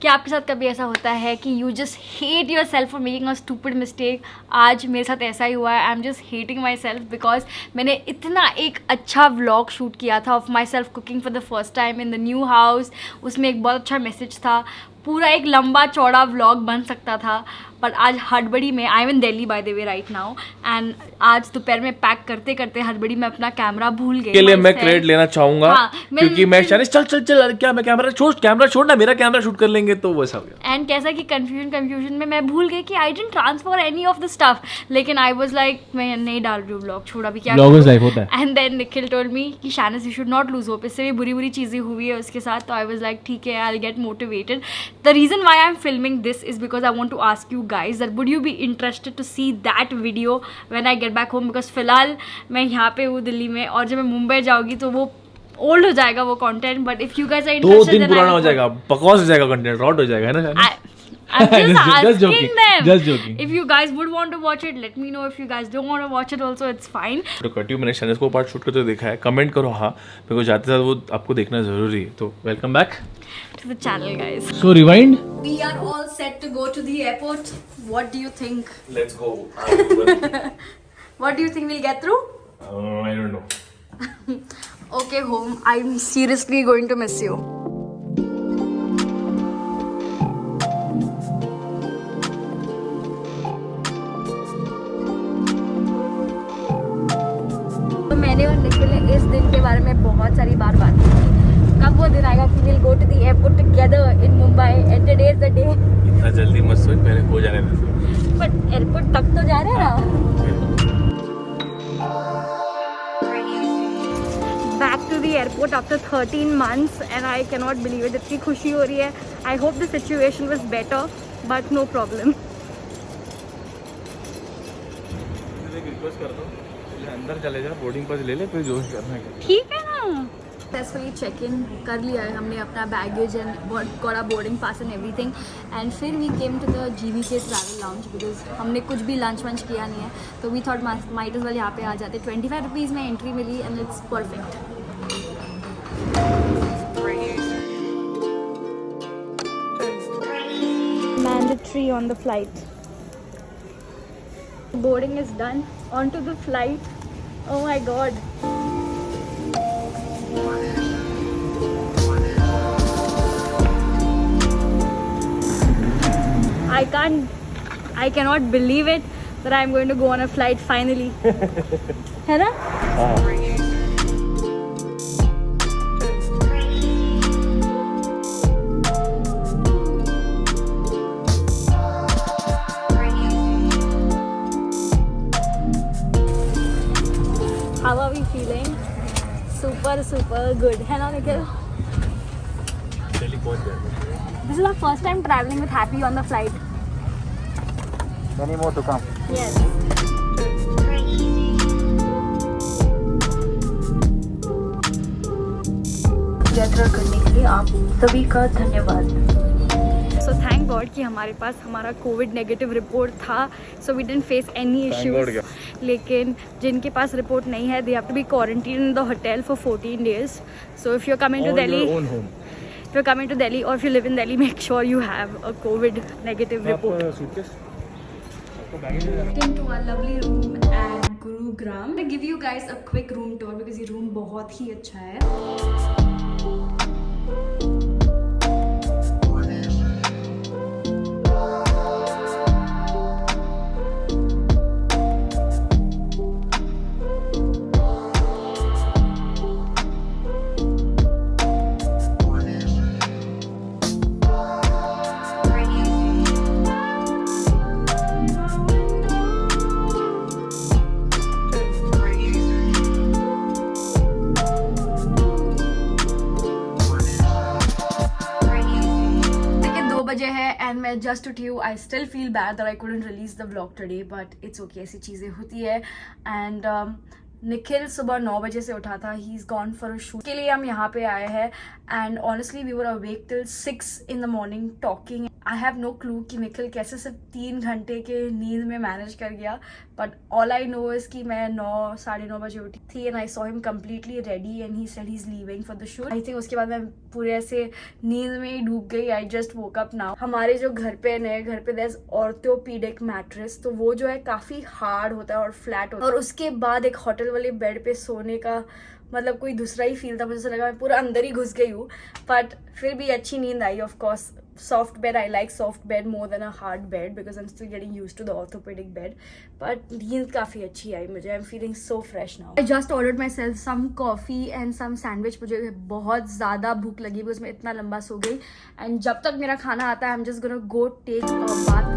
क्या आपके साथ कभी ऐसा होता है कि you just hate your self for making a stupid mistake? आज मेरे साथ ऐसा ही हुआ है. I am just hating my self because मैंने इतना एक अच्छा व्लॉग शूट किया था of my self cooking for the first time in the new house. उसमें एक बहुत अच्छा मैसेज था. पूरा एक लंबा चौड़ा व्लॉग बन सकता था, पर आज हड़बड़ी में, I am in Delhi by the way right now, and आज दोपहर में पैक करते करते हड़बड़ी में अपना कैमरा भूल गई. के लिए मैं क्रेडिट लेना चाहूंगा. हाँ, क्योंकि मैं चल चल चल क्या मैं कैमरा छोड़ना, मेरा कैमरा शूट कर लेंगे, तो वैसा हो गया. एंड कैसा कि कंफ्यूजन में मैं भूल गई कि I didn't transfer any of the stuff. लेकिन आई वाज लाइक मैं नहीं डाल रही हूँ व्लॉग, छोड़ा भी क्या. व्लॉग इज लाइफ होता है. And then Nikhil told me कि शानिस you should not lose hope. इससे भी बुरी बुरी चीज़ें हुई है उसके साथ. तो आई वाज लाइक ठीक है, I will get motivated. The reason why I am filming this is because I want to ask you guys that would you be interested to see that video when I get back home. Because फिलहाल मैं यहाँ पे हूँ दिल्ली में, और जब मैं मुंबई जाऊँगी तो वो ओल्ड हो जाएगा वो content. But if you guys are interested, 2 दिन पुराना हो जाएगा, बकवास हो जाएगा, कंटेंट रॉट हो जाएगा, है ना? I'm just asking joking, them. just joking. If you guys would want to watch it, let me know. If you guys don't want to watch it also, it's fine. तो कटियो मैंने शानिस को part shoot करते हुए देखा है. Comment करो हाँ, मेरे को जाते साथ वो आपको देखना जरूरी है. तो welcome back To the channel, guys. So rewind. We are all set to go to the airport. What do you think? Let's go. What do you think we'll get through? I don't know. Okay, home. I'm seriously going to miss you. तो मैंने और निखिल ने इस दिन के बारे में बहुत सारी बार बात की थी. कब वो दिन आएगा कि we'll go to the airport together in Mumbai and today is the day. इतना जल्दी मत सोच, पहले हो जाने दे. But airport तक तो जा रहे हैं ना. Back to the airport after 13 months and I cannot believe it. इतनी खुशी हो रही है. I hope the situation was better, but no problem. Request करता हूँ अंदर चले जा, बोर्डिंग पास ले ले, फिर जो करना है. ठीक है ना. सक्सेसफुली चेक इन कर लिया है हमने अपना baggage and got a boarding pass and everything. And फिर we came to the GVK travel lounge because हमने कुछ भी लंच वंच किया नहीं है. तो we thought might as well यहाँ पे आ जाते. 25 रुपीज़ में एंट्री मिली and it's perfect. Mandatory on the flight. Boarding is done. Onto the flight. Oh my god. I cannot believe it that I'm going to go on a flight finally. है ना? How are we feeling? Super good. है ना निखिल? दिल्ली पहुंच गए. This is our first time traveling with Happy on the flight. Many more to come. Yes. यात्रा करने के लिए आप सभी का धन्यवाद. So thank God कि हमारे पास हमारा कोविड नेगेटिव रिपोर्ट था. So we didn't face any issues. लेकिन जिनके पास रिपोर्ट नहीं है, they have to be quarantined in the hotel for 14 days. So if you're coming to Delhi, own home. if you're coming to Delhi or if you live in Delhi, make sure you have a COVID negative report. Suitcase Into our lovely room at Gurugram. I'm gonna give you guys a quick room tour because ये room बहुत ही अच्छा है. बजे है and मैं just उठी हूँ. I still feel bad that I couldn't release the vlog today, but it's okay. ऐसी चीज़ें होती है. एंड निखिल सुबह 9 बजे से उठा था. He is gone for a shoot. के लिए हम यहाँ पे आए हैं. And honestly we were awake till 6 in the morning talking. I have no clue कि निखिल कैसे सिर्फ 3 घंटे के नींद में मैनेज कर गया. But all I know is कि मैं 9 साढ़े 9 बजे उठी थी and I saw him completely ready and he said he is leaving for the shoot. I think उसके बाद मैं पूरे ऐसे नींद में ही डूब गई। I just woke up now. हमारे जो घर पे नए घर पे देयर इज ऑर्थोपेडिक मैट्रेस, तो वो जो है काफी हार्ड होता है और फ्लैट होता है, और उसके बाद एक होटल वाले बेड पे सोने का मतलब कोई दूसरा ही फील था। मुझे लगा मैं पूरा अंदर ही घुस गई हूँ, बट फिर भी अच्छी नींद आई। Of course soft bed, I like soft bed more than a hard bed because I'm still getting used to the orthopedic bed, but नींद काफ़ी अच्छी आई मुझे। I'm feeling so fresh now. I just ordered myself some coffee and some sandwich. मुझे बहुत ज़्यादा भूख लगी because मैं इतना लंबा सो गई, एंड जब तक मेरा खाना आता है I'm just gonna go take a bath.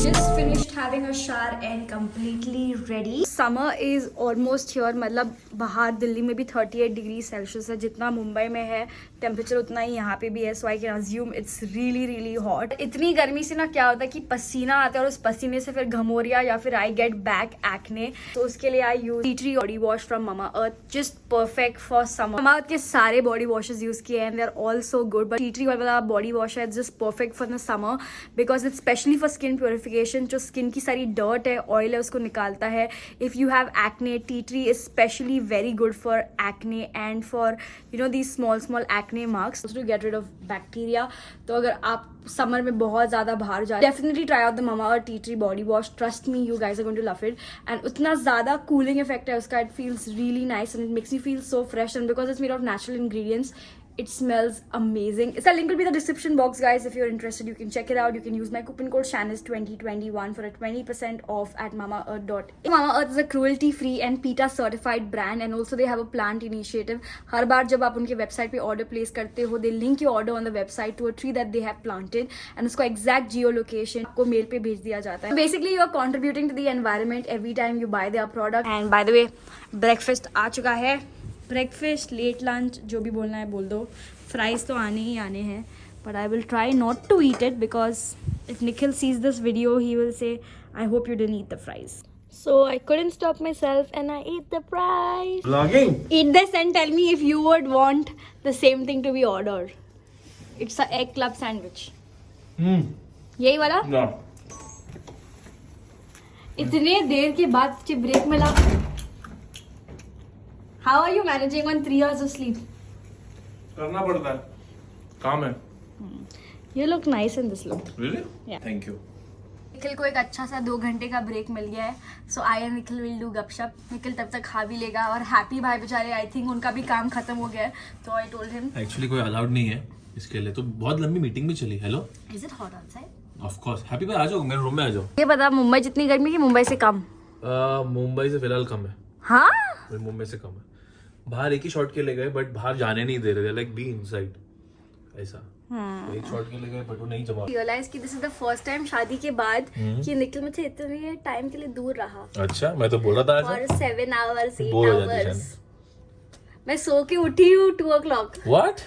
Just finished having a shower and completely ready. Summer is almost here. मतलब बाहर दिल्ली में भी 38 डिग्री सेल्सियस है, जितना मुंबई में है टेम्परेचर उतना ही यहाँ पे भी है। So I can assume it's really really hot. इतनी गर्मी से ना क्या होता है कि पसीना आता है और उस पसीने से फिर घमोरिया या फिर आई गेट बैक एक्ने। तो उसके लिए I use tea tree body wash from Mamaearth, just perfect for summer. Mamaearth के सारे बॉडी वॉशेस यूज किए and they are all so good, but tea tree वाला बॉडी वॉश है just perfect for the summer because it's specially for skin purification. जो skin की सारी dirt है, oil है, उसको निकालता है। If you have acne, tea tree is specially very good for acne and for you know these small acne marks to get rid of bacteria. तो अगर आप समर में बहुत ज्यादा बाहर जाए, definitely try out the Mamaearth tea tree body wash. Trust me, you guys are going to love it. And उतना ज्यादा कूलिंग इफेक्ट है उसका। It feels really nice and it makes you feel so fresh, and because it's made of natural ingredients, it smells amazing. The link will be in the description box, guys. If you're interested, you can check it out. You can use my coupon code SHANIS2021 for a 20% off at mamaearth.in. Mama Earth is a cruelty-free and PETA certified brand, and also they have a plant initiative. हर बार जब आप उनके website पे order place करते हो, they link your order on the website to a tree that they have planted, and उसको exact geolocation आपको mail पे भेज दिया जाता है. Basically, you are contributing to the environment every time you buy their product. And by the way, breakfast आ चुका है. Breakfast, late lunch, जो भी बोलना है बोल दो. फ्राइज तो आने ही आने हैं, but I will try not to eat it because if Nikhil sees this video he will say I hope you didn't eat the fries. So I couldn't stop myself and I ate the fries. Vlogging. Eat this and tell me if you would want the same thing to be ordered. It's a egg club sandwich. यही वाला? No. इतने देर के बाद मुझे break मिला. How are you managing on 3 hours of sleep? करना पड़ता है, काम है. You look nice in this look. Really? Yeah. Thank you. Nikhil को एक अच्छा सा 2 घंटे का ब्रेक मिल गया है. So I and Nikhil will do गपशप. निखिल तब तक खा भी लेगा, और हैप्पी भाई बेचारे आई थिंक उनका भी काम खत्म हो गया है. तो आई टोल्ड हिम Actually कोई अलाउड नहीं है इसके लिए, तो बहुत लंबी मीटिंग भी चली. Hello. Is it hot outside? Of course. Happy भाई आ जाओ, मेरे रूम में आ जाओ. ये बता, मुंबई जितनी गर्मी की मुंबई से कम? मुंबई से फिलहाल कम है. हाँ, मुंबई से कम है. बाहर एक ही शॉट के लिए गए, बट बाहर जाने नहीं दे रहे थे. लाइक बी इनसाइड ऐसा. तो एक शॉट के लिए गए, बट वो नहीं जमा. रियलाइज कि this is the first time शादी के बाद कि निखिल मुझसे इतने टाइम के लिए दूर रहा. अच्छा, मैं तो बोल रहा था आज और 7 hours 8 बोर हो जाती है. hours मैं सो के उठी हूँ 2 o'clock. What?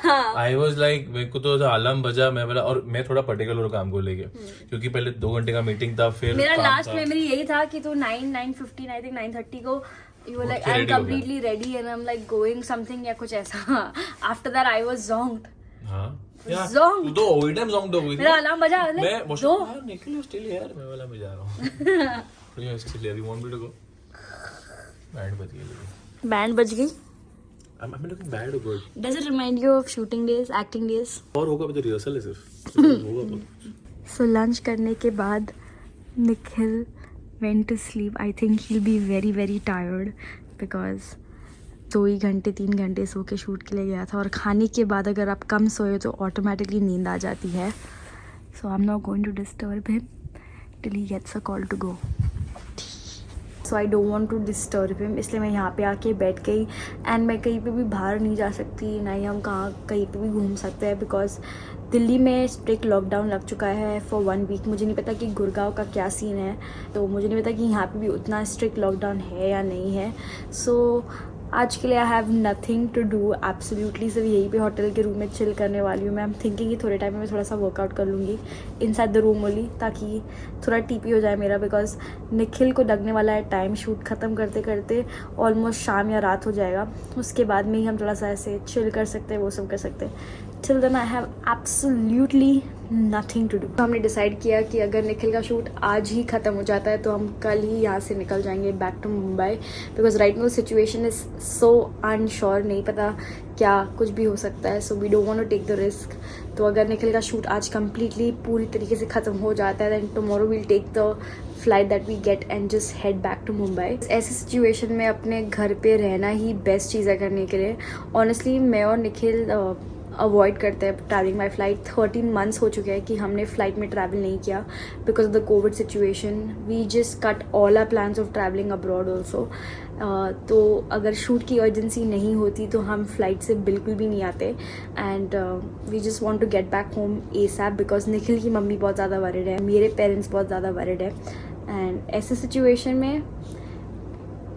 हाँ. आई वॉज लाइक, मेरे को तो अलार्म बजा, मैं बोला, और मैं थोड़ा पर्टिकुलर काम को लेके, क्योंकि पहले 2 घंटे का मीटिंग था. फिर मेरा लास्ट मेमोरी यही था कि तू 9:15 आई थिंक 9:30 को you were like Okay, I'm ready हो गया. completely ready and I'm like going something या कुछ ऐसा. After that I was zonked. हाँ यार, Zonked. तू तो ओवर टाइम जोंग हो गई. मेरा अलार्म बजा. मैं दो. निकली स्टिल यार, मैं वाला में जा रहा हूँ. ये स्टिल यार, you want me to go? Band बज गई. बैंड बज गई. I'm looking bad or good? Does it remind you of shooting days, acting days? और होगा, तो रिहर्सल है सिर्फ. होगा. So lunch करने के बाद Nikhil went to sleep. I think he'll be very very tired because 2 ही घंटे 3 घंटे सो के शूट के लिए गया था. और खाने के बाद अगर आप कम सोए तो ऑटोमेटिकली नींद आ जाती है. So I'm not going to disturb him till he gets a call to go. So I don't want to disturb him, इसलिए मैं यहाँ पे आके बैठ गई. एंड मैं कहीं पे भी बाहर नहीं जा सकती, ना ही हम कहीं पे भी घूम सकते हैं बिकॉज दिल्ली में स्ट्रिक्ट लॉकडाउन लग चुका है फॉर 1 week. मुझे नहीं पता कि गुड़गांव का क्या सीन है, तो मुझे नहीं पता कि यहाँ पे भी उतना स्ट्रिक्ट लॉकडाउन है या नहीं है. सो आज के लिए I have nothing to do absolutely. सिर्फ यहीं पे होटल के रूम में चिल करने वाली हूँ. मैं थिंकिंग कि थोड़े टाइम में मैं थोड़ा सा वर्कआउट कर लूँगी इनसाइड द रूम ओनली, ताकि थोड़ा टीपी हो जाए मेरा. बिकॉज निखिल को लगने वाला है टाइम. शूट ख़त्म करते करते ऑलमोस्ट शाम या रात हो जाएगा. उसके बाद में ही हम थोड़ा सा ऐसे चिल कर सकते हैं, वो सब कर सकते हैं. till then I have absolutely nothing to do. तो हमने डिसाइड किया कि अगर निखिल का शूट आज ही ख़त्म हो जाता है तो हम कल ही यहाँ से निकल जाएंगे back to Mumbai, because right now situation is so unsure, नहीं पता क्या कुछ भी हो सकता है. So we don't want to take the risk. तो अगर निखिल का शूट आज कम्प्लीटली पूरी तरीके से ख़त्म हो जाता है then tomorrow we'll take the flight that we get and just head back to Mumbai. ऐसी सिचुएशन में अपने घर पे रहना ही बेस्ट चीज़ है करने के लिए. ऑनेस्टली मैं और निखिल अवॉइड करते हैं ट्रैवलिंग बाई फ़्लाइट. 13 months हो चुके हैं कि हमने फ़्लाइट में ट्रैवल नहीं किया because of the covid situation. We just cut all our plans of travelling abroad also. तो अगर शूट की अर्जेंसी नहीं होती तो हम फ्लाइट से बिल्कुल भी नहीं आते. And we just want to get back home ASAP because Nikhil की मम्मी बहुत ज़्यादा वरिड है, मेरे पेरेंट्स बहुत ज़्यादा वरिड है. एंड ऐसे सिचुएशन में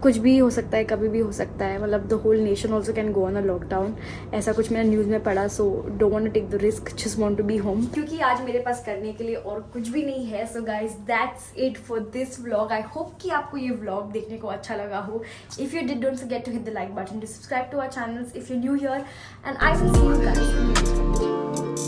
कुछ भी हो सकता है, कभी भी हो सकता है. मतलब the whole nation also can go on a lockdown, ऐसा कुछ मैंने न्यूज़ में पढ़ा. So don't want to take the risk, just want to be home, क्योंकि आज मेरे पास करने के लिए और कुछ भी नहीं है. So guys that's it for this vlog. I hope कि आपको ये व्लॉग देखने को अच्छा लगा हो. If you did, don't forget to hit the like button, to subscribe to our channels if you new here, and I will see you guys.